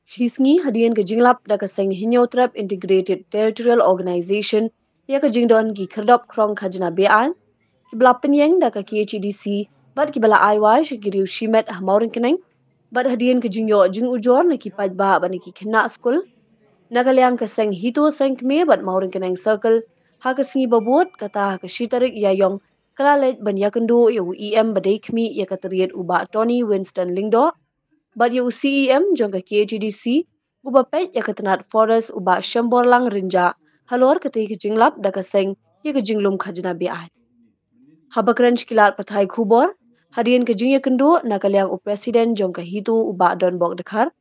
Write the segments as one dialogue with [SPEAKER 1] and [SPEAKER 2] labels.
[SPEAKER 1] Shisngi hadian ke jinglap da ka seng Hinyotrap Integrated Territorial Organization ya ka jingdon gi kerdop krong khajna bean kibla penyeng da ka KHDC bat kibla aiwai shigiriu shimet hamaurin keneng bat hadian ke jingyo jing ujor na ki pajba ba na ki khna school nagalyang ka seng hito seng kme bat maurin keneng circle ha ka singi babot kata ha ka shitarik ya yong kalalet ban yakendo ya EM badai kmi ya ka teriet uba Tony Winston Lingdo bat ya CEM jong ka KHDC uba pet ya ka tenat forest uba Shamborlang Rinja halor ka tei ka jinglap da ka seng ya ka jinglum khajna bean habakran kilat pathai khubor hadian ka jingya kendo nakalyang u presiden jong ka hito uba don bok dekhar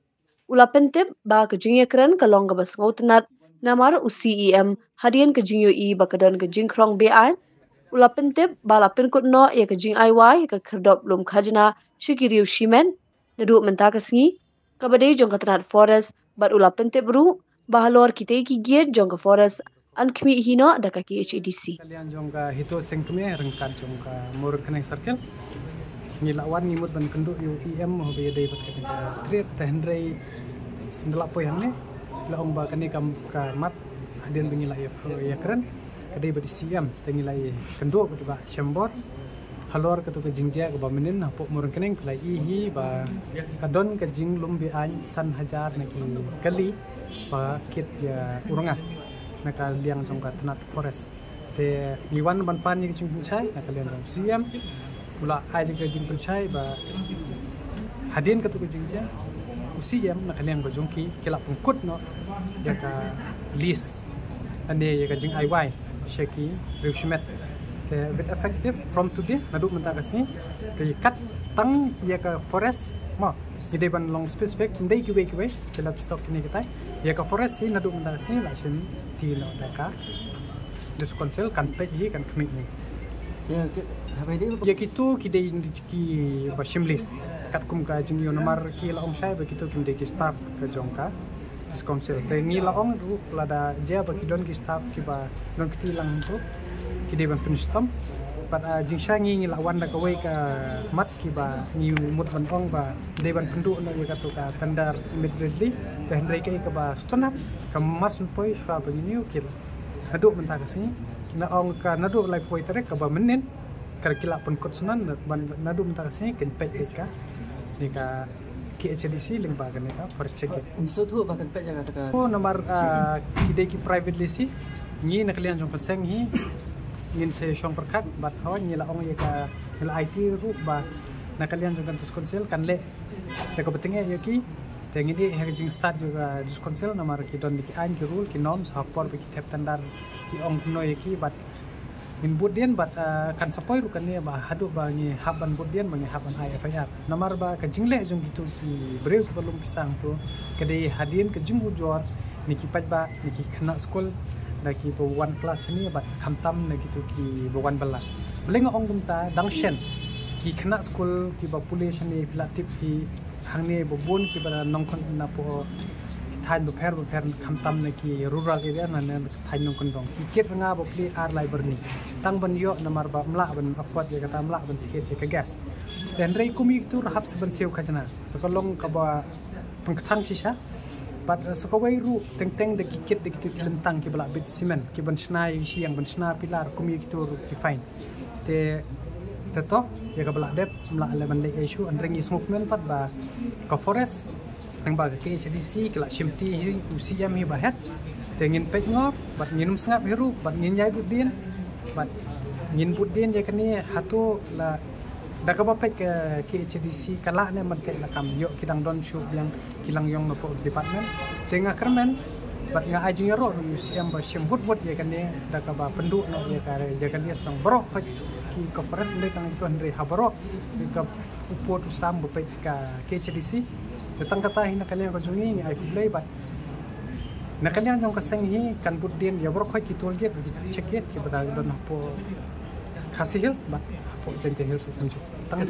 [SPEAKER 1] ula pentip ba ka jingya kran kalong ka bas ngautenat namar u CEM hadian ka jingyo I ba ka don ka jingkrong bean ula pentip ba la penkut no ya ka jing aiwai ka kherdop lum khajna shikiriu shimen nadu menta ka singi ka badai jong ka tenat forest bat ula pentip ru ba halor kitei ki giet jong ka forest an kmi hino da ka KHDC
[SPEAKER 2] kalian jong ka hito sengkme rengkat jong ka mur keneng circle ni lawan ni mut ban kenduk yu EM ho be dei pat ka treat tahendrei ndelak poyan ne la ong ba kani kam ka mat hadian bengila ya keren kadai badi CM tengila kenduk ba Shambor halor ka to ka jingja ka ba menin po mur keneng lai hi ba kadon ka jinglum bi an san hajar na ki kali ba kit ya uranga naka liang jong ka tenat forest te niwan ban pan ni jing punchai naka liang jong CM ula ai jing ka jing punchai ba hadin ka tu ka jing ja CM naka liang ba jong ki kila pungkut no ya ka list ane ya ka jing IY sheki reushmet te bit effective from today nadu menta ka sini ke kat tang ya ka forest ma ide ban long specific ndai ki we kila stock ni kita ya ka forest si nadu menta sini la shin no daka dus konsel kan pet hi kan kmi ni ya kitu ki dei ki ba shimlis kat kum ka jing yo nomor ki la om sai ba kitu kim dei ki staff ka jongka dus konsel te ni la ong ru la da ja ba ki don ki staff ki ba don ki lang tu ki dei ban pinstam pat jing shangi ni la wan da ka we ka mat ki ba ni mut ban ong ba dei ban pendu no ya ka tu ka tandar immediately te hendrai kai ka ba stonap kamat sunpoi shwa ba ni ukil nadu menta ka sini kina ong ka nadu lai poi tere ka ba menin kar kila pun kot sunan nadu menta ka sini ken pet ka ni ka KHDC ling ba kan ka first check
[SPEAKER 3] so tu ba kan pet jaga ka
[SPEAKER 2] oh nomor kide ki private lisi ni nak kalian jong pasang hi ngin se shong perkat bat hawan ni la ong ye ka la IT ru ba nak kalian jong kan tus konsel kan le da ka betinge ye ki tengin di jing start juga dus konsel nomor ki don ki an ki rule ki norms hapor ki tap tandar ki ong no ki bat min budien bat kan sapoi ru kan ne ba hadu ba ni haban budien ba ni haban IFIR nomor ba ka jingle jong gitu ki breu ki balum pisang tu kedai hadien ke jing ujor ni ki paj ba ni ki khana school na ki bo 1 class ni bat khamtam na gitu ki bo 1 bala beling ong gumta dangshen ki khana school ki ba police ni pilatip ki hangni bobon ki bara nongkon na po thain bo pher khamtam na ki rural area na thain nongkon dong kiket nga bo kli ar lai berni tang ban yo namar ba mla ban afwat ya kata mla ban tiket ya ka gas ten rei kumi tu rahap seban sew khajna to kolong ka ba pangthang sisa but sokawai ru teng de kiket de kitu kilentang ki bala bit cement ki ban snai siang ban sna pilar kumi kitu ru ki fine te teto ya ka bala dep mla elemen le issue andrengi smoke men pat ba ka forest nang ba ke CDC kala shimti hi UCM hi bahet tengin pek ngop bat nginum sangap heru bat ngin yai budin bat ngin budin ya kani hatu la da ka ba pek ke CDC kala ne man ke la kam yo kidang don shu yang kilang yong no department tenga kermen bat nga ajing ro UCM ba shim vut ya kani da ka ba pendu no ya ka ya kani sang bro ki kopres mulai tang itu Andre habaro ka upot usam bepek ka KHDC tentang kata hina kalian ko jungi ni ai play bat na kalian jong kaseng hi kan budin ya bro khoi ki tolget check it ki bada don po khasihil bat po tente hil su kunju tang